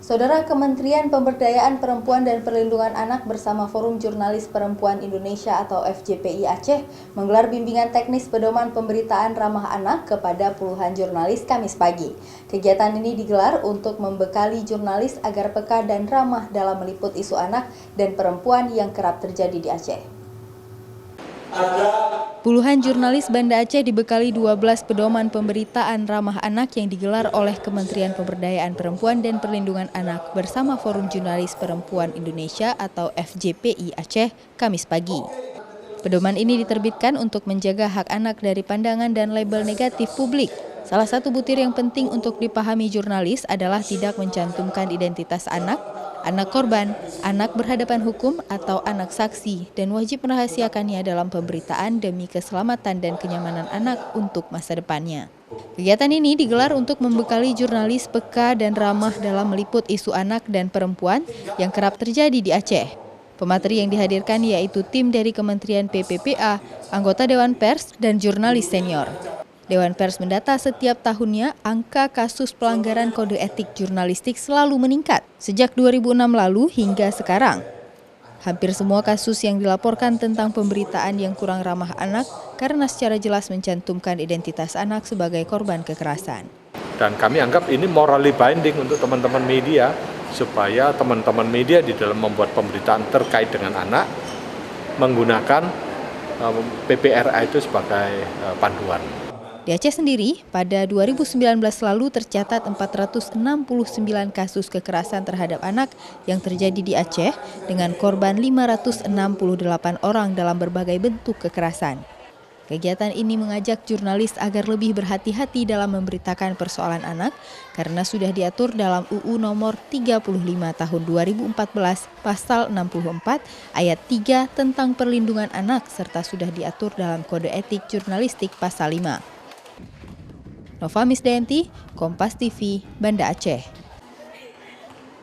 Saudara, Kementerian Pemberdayaan Perempuan dan Perlindungan Anak bersama Forum Jurnalis Perempuan Indonesia atau FJPI Aceh menggelar bimbingan teknis pedoman pemberitaan ramah anak kepada puluhan jurnalis Kamis pagi. Kegiatan ini digelar untuk membekali jurnalis agar peka dan ramah dalam meliput isu anak dan perempuan yang kerap terjadi di Aceh. Puluhan jurnalis Banda Aceh dibekali 12 pedoman pemberitaan ramah anak yang digelar oleh Kementerian Pemberdayaan Perempuan dan Perlindungan Anak bersama Forum Jurnalis Perempuan Indonesia atau FJPI Aceh Kamis pagi. Pedoman ini diterbitkan untuk menjaga hak anak dari pandangan dan label negatif publik. Salah satu butir yang penting untuk dipahami jurnalis adalah tidak mencantumkan identitas anak korban, anak berhadapan hukum, atau anak saksi, dan wajib merahasiakannya dalam pemberitaan demi keselamatan dan kenyamanan anak untuk masa depannya. Kegiatan ini digelar untuk membekali jurnalis peka dan ramah dalam meliput isu anak dan perempuan yang kerap terjadi di Aceh. Pemateri yang dihadirkan yaitu tim dari Kementerian PPPA, anggota Dewan Pers, dan jurnalis senior. Dewan Pers mendata setiap tahunnya angka kasus pelanggaran kode etik jurnalistik selalu meningkat sejak 2006 lalu hingga sekarang. Hampir semua kasus yang dilaporkan tentang pemberitaan yang kurang ramah anak karena secara jelas mencantumkan identitas anak sebagai korban kekerasan. Dan kami anggap ini morally binding untuk teman-teman media supaya teman-teman media di dalam membuat pemberitaan terkait dengan anak menggunakan PPRA itu sebagai panduan. Di Aceh sendiri, pada 2019 lalu tercatat 469 kasus kekerasan terhadap anak yang terjadi di Aceh dengan korban 568 orang dalam berbagai bentuk kekerasan. Kegiatan ini mengajak jurnalis agar lebih berhati-hati dalam memberitakan persoalan anak karena sudah diatur dalam UU nomor 35 tahun 2014 pasal 64 ayat 3 tentang perlindungan anak serta sudah diatur dalam kode etik jurnalistik pasal 5. Nova Misdayanti, Kompas TV, Banda Aceh.